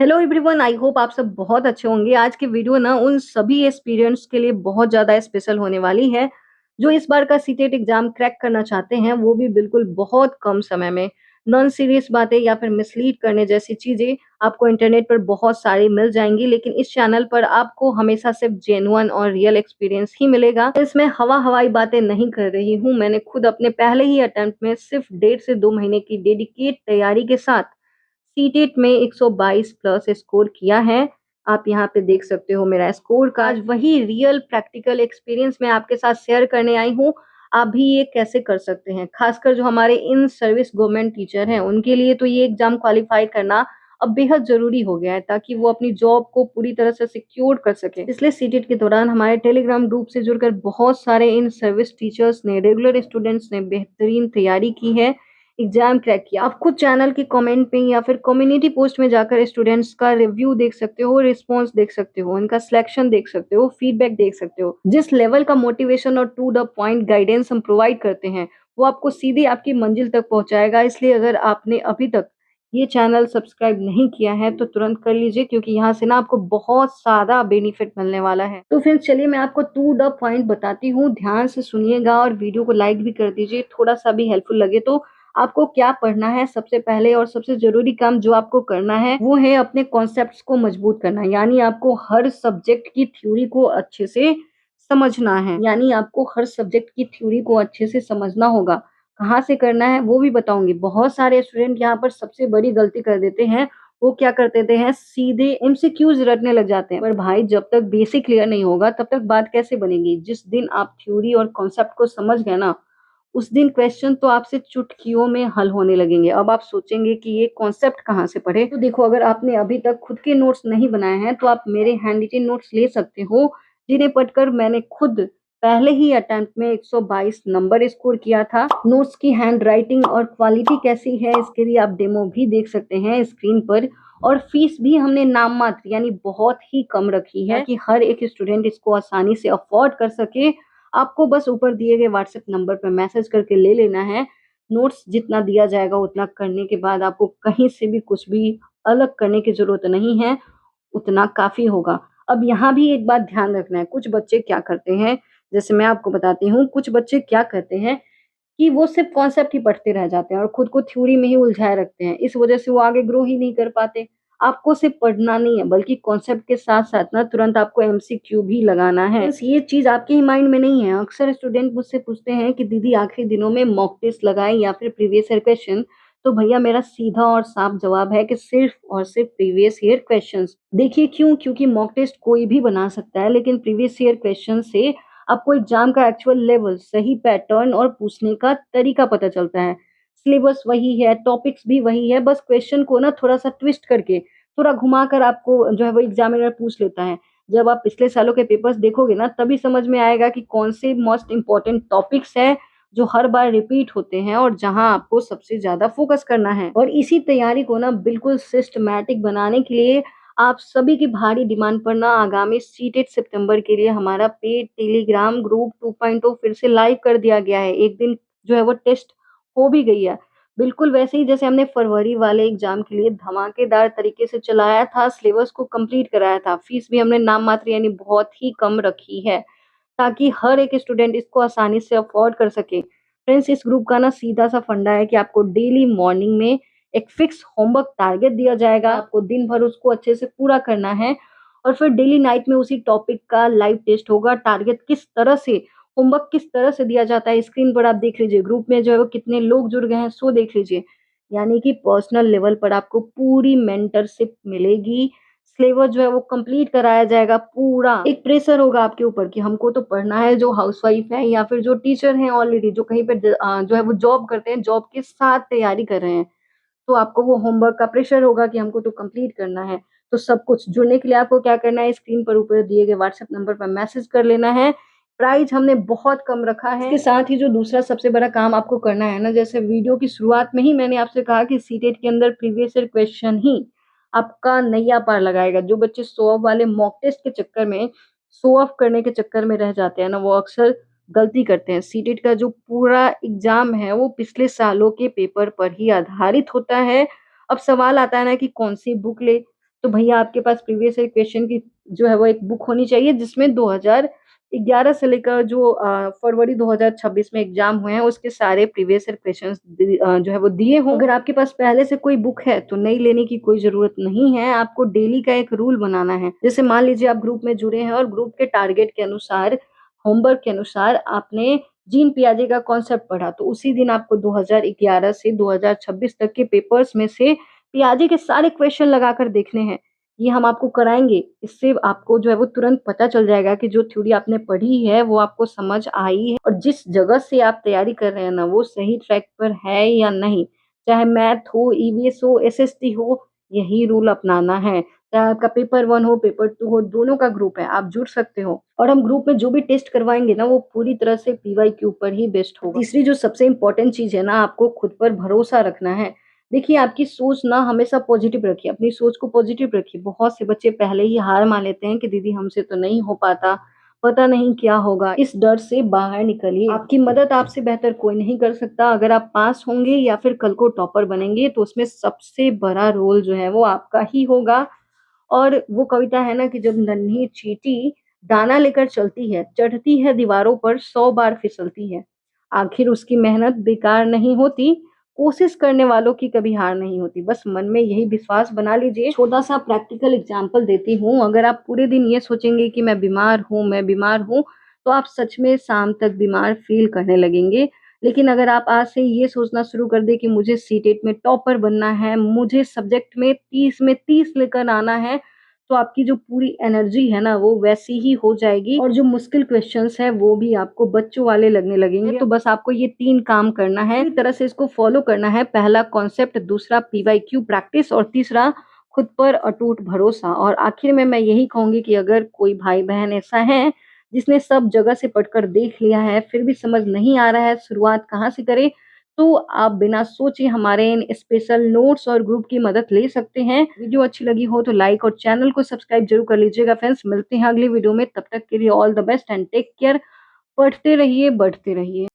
Hello everyone, I hope आप सब बहुत अच्छे होंगे। आज की वीडियो ना उन सभी एस्पिरेंट्स के लिए बहुत ज़्यादा स्पेशल होने वाली है, जो इस बार का सीटेट एग्जाम क्रैक करना चाहते हैं, वो भी बिल्कुल बहुत कम समय में। नॉन सीरियस बातें या फिर मिसलीड करने जैसी चीज़ें आपको इंटरनेट पर बहुत सारी मिल जाएंगी, लेकिन इस चैनल पर आपको हमेशा सिर्फ जेन्युइन और रियल एक्सपीरियंस ही मिलेगा। इसमें हवाई बातें नहीं कर रही हूँ। मैंने खुद अपने पहले ही अटेम्प्ट में सिर्फ 1.5 से 2 महीने की डेडिकेट तैयारी के साथ सीटेट में 122 प्लस स्कोर किया है। आप यहाँ पे देख सकते हो मेरा स्कोर कार्ड। आज वही रियल प्रैक्टिकल एक्सपीरियंस मैं आपके साथ शेयर करने आई हूँ। आप भी ये कैसे कर सकते हैं, खासकर जो हमारे इन सर्विस गवर्नमेंट टीचर हैं, उनके लिए तो ये एग्जाम क्वालिफाई करना अब बेहद जरूरी हो गया है, ताकि वो अपनी जॉब को पूरी तरह से सिक्योर कर सके। इसलिए सीटेट के दौरान हमारे टेलीग्राम ग्रुप से जुड़कर बहुत सारे इन सर्विस टीचर्स ने, रेगुलर स्टूडेंट्स ने बेहतरीन तैयारी की है, एग्जाम क्रैक किया। आप खुद चैनल के कमेंट पे या फिर कम्युनिटी पोस्ट में जाकर स्टूडेंट्स का रिव्यू देख सकते हो, रिस्पांस देख सकते हो, उनका सिलेक्शन देख सकते हो, फीडबैक देख सकते हो। जिस लेवल का मोटिवेशन और टू द पॉइंट गाइडेंस हम प्रोवाइड करते हैं, वो आपको सीधे आपकी मंजिल तक पहुंचाएगा। इसलिए अगर आपने अभी तक ये चैनल सब्सक्राइब नहीं किया है तो तुरंत कर लीजिए, क्योंकि यहाँ से ना आपको बहुत सारा बेनिफिट मिलने वाला है। तो फिर चलिए मैं आपको टू द पॉइंट बताती हूँ, ध्यान से सुनिएगा और वीडियो को लाइक भी कर दीजिए, थोड़ा सा भी हेल्पफुल लगे तो। आपको क्या पढ़ना है, सबसे पहले और सबसे जरूरी काम जो आपको करना है वो है अपने कॉन्सेप्ट्स को मजबूत करना। यानी आपको हर सब्जेक्ट की थ्योरी को अच्छे से समझना है। यानी आपको हर सब्जेक्ट की थ्योरी को अच्छे से समझना होगा। कहाँ से करना है वो भी बताऊंगी। बहुत सारे स्टूडेंट यहाँ पर सबसे बड़ी गलती कर देते हैं। वो क्या कर देते हैं, सीधे एमसीक्यूज रटने लग जाते हैं। पर भाई, जब तक बेसिक क्लियर नहीं होगा तब तक बात कैसे बनेगी। जिस दिन आप थ्योरी और कॉन्सेप्ट को समझ गए ना, उस दिन क्वेश्चन तो आपसे चुटकियों में हल होने लगेंगे। अब आप सोचेंगे कि ये कॉन्सेप्ट कहाँ से पढ़े। तो देखो, अगर आपने अभी तक खुद के नोट्स नहीं बनाए हैं तो आप मेरे हैंड रिटेन नोट्स ले सकते हो, जिन्हें पढ़कर मैंने खुद पहले ही अटेम्प्ट में 122 नंबर स्कोर किया था। नोट्स की हैंड राइटिंग और क्वालिटी कैसी है, इसके लिए आप डेमो भी देख सकते हैं स्क्रीन पर। और फीस भी हमने नाम मात्र यानी बहुत ही कम रखी है, कि हर एक स्टूडेंट इसको आसानी से अफोर्ड कर सके। आपको बस ऊपर दिए गए व्हाट्सएप नंबर पर मैसेज करके ले लेना है। नोट्स जितना दिया जाएगा उतना करने के बाद आपको कहीं से भी कुछ भी अलग करने की जरूरत नहीं है, उतना काफी होगा। अब यहाँ भी एक बात ध्यान रखना है, कुछ बच्चे क्या करते हैं, जैसे मैं आपको बताती हूँ, कुछ बच्चे क्या करते हैं कि वो सिर्फ कॉन्सेप्ट ही पढ़ते रह जाते हैं और खुद को थ्योरी में ही उलझाए रखते हैं। इस वजह से वो आगे ग्रो ही नहीं कर पाते। आपको सिर्फ पढ़ना नहीं है, बल्कि कॉन्सेप्ट के साथ साथ ना तुरंत आपको एमसीक्यू भी लगाना है। बस ये चीज आपके ही माइंड में नहीं है। अक्सर स्टूडेंट मुझसे पूछते हैं कि दीदी, आखिरी दिनों में मॉक टेस्ट लगाएं या फिर प्रीवियस ईयर क्वेश्चन। तो भैया, मेरा सीधा और साफ जवाब है कि सिर्फ और सिर्फ प्रीवियस ईयर क्वेश्चंस। देखिए क्यों, क्योंकि मॉक टेस्ट कोई भी बना सकता है, लेकिन प्रीवियस ईयर क्वेश्चन से आपको एग्जाम का एक्चुअल लेवल, सही पैटर्न और पूछने का तरीका पता चलता है। सिलेबस वही है, टॉपिक्स भी वही है, बस क्वेश्चन को ना थोड़ा सा ट्विस्ट करके, थोड़ा घुमा कर आपको जो है वो एग्जामिनर पूछ लेता है। जब आप पिछले सालों के पेपर्स देखोगे ना, तभी समझ में आएगा कि कौन से मोस्ट इंपॉर्टेंट टॉपिक्स है जो हर बार रिपीट होते हैं और जहां आपको सबसे ज्यादा फोकस करना है। और इसी तैयारी को ना बिल्कुल सिस्टमैटिक बनाने के लिए आप सभी की भारी डिमांड पर ना आगामी सीटेट सितंबर के लिए हमारा पेड टेलीग्राम ग्रुप 2.0 फिर से लाइव कर दिया गया है। एक दिन जो है वो टेस्ट हो भी गई है, बिल्कुल वैसे ही जैसे हमने फरवरी वाले एग्जाम के लिए धमाकेदार तरीके से चलाया था, सिलेबस को कंप्लीट कराया था। फीस भी हमने नाम मात्र यानी बहुत ही कम रखी है, ताकि हर एक स्टूडेंट इसको आसानी से अफोर्ड कर सके। फ्रेंड्स, इस ग्रुप का ना सीधा सा फंडा है कि आपको डेली मॉर्निंग में एक फिक्स होमवर्क टारगेट दिया जाएगा। आपको दिन भर उसको अच्छे से पूरा करना है और फिर डेली नाइट में उसी टॉपिक का लाइव टेस्ट होगा। टारगेट किस तरह से, होमवर्क किस तरह से दिया जाता है, स्क्रीन पर आप देख लीजिए। ग्रुप में जो है वो कितने लोग जुड़ गए हैं सो देख लीजिए। यानी कि पर्सनल लेवल पर आपको पूरी मेंटरशिप मिलेगी। सिलेबस जो है वो कंप्लीट कराया जाएगा पूरा। एक प्रेशर होगा आपके ऊपर कि हमको तो पढ़ना है, जो हाउसवाइफ है या फिर जो टीचर हैं ऑलरेडी, जो कहीं पे जो है वो जॉब करते हैं, जॉब के साथ तैयारी कर रहे हैं, तो आपको वो होमवर्क का प्रेशर होगा कि हमको तो कंप्लीट करना है। तो सब कुछ जुड़ने के लिए आपको क्या करना है, स्क्रीन पर ऊपर दिए गए व्हाट्सएप नंबर पर मैसेज कर लेना है। प्राइस हमने बहुत कम रखा है। इसके साथ ही जो दूसरा सबसे बड़ा काम आपको करना है ना, जैसे वीडियो की शुरुआत में ही मैंने आपसे कहा कि सीटेट के अंदर प्रीवियस ईयर क्वेश्चन ही आपका नैया पार लगाएगा। जो बच्चे शो ऑफ वाले मॉक टेस्ट के चक्कर में, शो ऑफ करने के चक्कर में रह जाते हैं ना, वो अक्सर गलती करते हैं। सीटेट का जो पूरा एग्जाम है वो पिछले सालों के पेपर पर ही आधारित होता है। अब सवाल आता है ना कि कौन सी बुक ले, तो भैया आपके पास प्रीवियस ईयर क्वेश्चन की जो है वो एक बुक होनी चाहिए जिसमें 2011 से लेकर जो फरवरी 2026 में एग्जाम हुए हैं उसके सारे प्रीवियस ईयर क्वेश्चंस जो है वो दिए हों। अगर आपके पास पहले से कोई बुक है तो नई लेने की कोई ज़रूरत नहीं है, आपको डेली का एक रूल बनाना है। जैसे मान लीजिए आप ग्रुप में जुड़े हैं और ग्रुप के टारगेट के अनुसार, होमवर्क के अनुसार आपने जीन पियाजे का कॉन्सेप्ट पढ़ा, तो उसी दिन आपको 2011 से 2026 तक के पेपर्स में से पियाजे के सारे क्वेश्चन लगाकर देखने हैं। ये हम आपको कराएँगे। इससे आपको जो है वो तुरंत पता चल जाएगा कि जो थ्योरी आपने पढ़ी है वो आपको समझ आई है और जिस जगह से आप तैयारी कर रहे हैं ना वो सही ट्रैक पर है या नहीं। चाहे मैथ हो, ईवीएस हो, एसएसटी हो, यही रूल अपनाना है। चाहे आपका पेपर 1 हो, पेपर 2 हो, दोनों का ग्रुप है, आप जुड़ सकते हो। और हम ग्रुप में जो भी टेस्ट करवाएँगे ना वो पूरी तरह से पीवाईक्यू पर ही बेस्ड होगा। तीसरी जो सबसे इम्पोर्टेंट चीज़ है ना, आपको खुद पर भरोसा रखना है। देखिए, आपकी सोच ना हमेशा पॉजिटिव रखिए, अपनी सोच को पॉजिटिव रखिए। बहुत से बच्चे पहले ही हार मान लेते हैं कि दीदी हमसे तो नहीं हो पाता, पता नहीं क्या होगा। इस डर से बाहर निकलिए। आपकी मदद आपसे बेहतर कोई नहीं कर सकता। अगर आप पास होंगे या फिर कल को टॉपर बनेंगे तो उसमें सबसे बड़ा रोल जो है वो आपका ही होगा। और वो कविता है ना कि जब नन्ही चींटी दाना लेकर चलती है, चढ़ती है दीवारों पर 100 बार फिसलती है। आखिर उसकी मेहनत बेकार नहीं होती, कोशिश करने वालों की कभी हार नहीं होती। बस मन में यही विश्वास बना लीजिए। छोटा-सा प्रैक्टिकल एग्ज़ाम्पल देती हूँ, अगर आप पूरे दिन ये सोचेंगे कि मैं बीमार हूँ, तो आप सच में शाम तक बीमार फ़ील करने लगेंगे। लेकिन अगर आप आज से ये सोचना शुरू कर दें कि मुझे सीटेट में टॉपर बनना है, मुझे सब्जेक्ट में 30 में 30 लेकर आना है, तो आपकी जो पूरी एनर्जी है ना, वो वैसी ही हो जाएगी और जो मुश्किल क्वेश्चन्स हैं, वो भी आपको बच्चों वाले लगने लगेंगे। तो बस आपको ये 3 काम करना है, पूरी तरह से इसको फ़ॉलो करना है। पहला कॉन्सेप्ट, दूसरा पीवाईक्यू प्रैक्टिस और तीसरा खुद पर अटूट भरोसा। और आखिर में मैं यही कहूँगी कि अगर कोई भाई-बहन ऐसा है, जिसने सब जगह से पढ़कर देख लिया है, फिर भी समझ नहीं आ रहा है, शुरुआत कहाँ से करें? तो आप बिना सोचे हमारे इन स्पेशल नोट्स और ग्रुप की मदद ले सकते हैं। वीडियो अच्छी लगी हो तो लाइक और चैनल को सब्सक्राइब ज़रूर कर लीजिएगा फ्रेंड्स। मिलते हैं अगली वीडियो में, तब तक के लिए all the best and take care. पढ़ते रहिए, बढ़ते रहिए।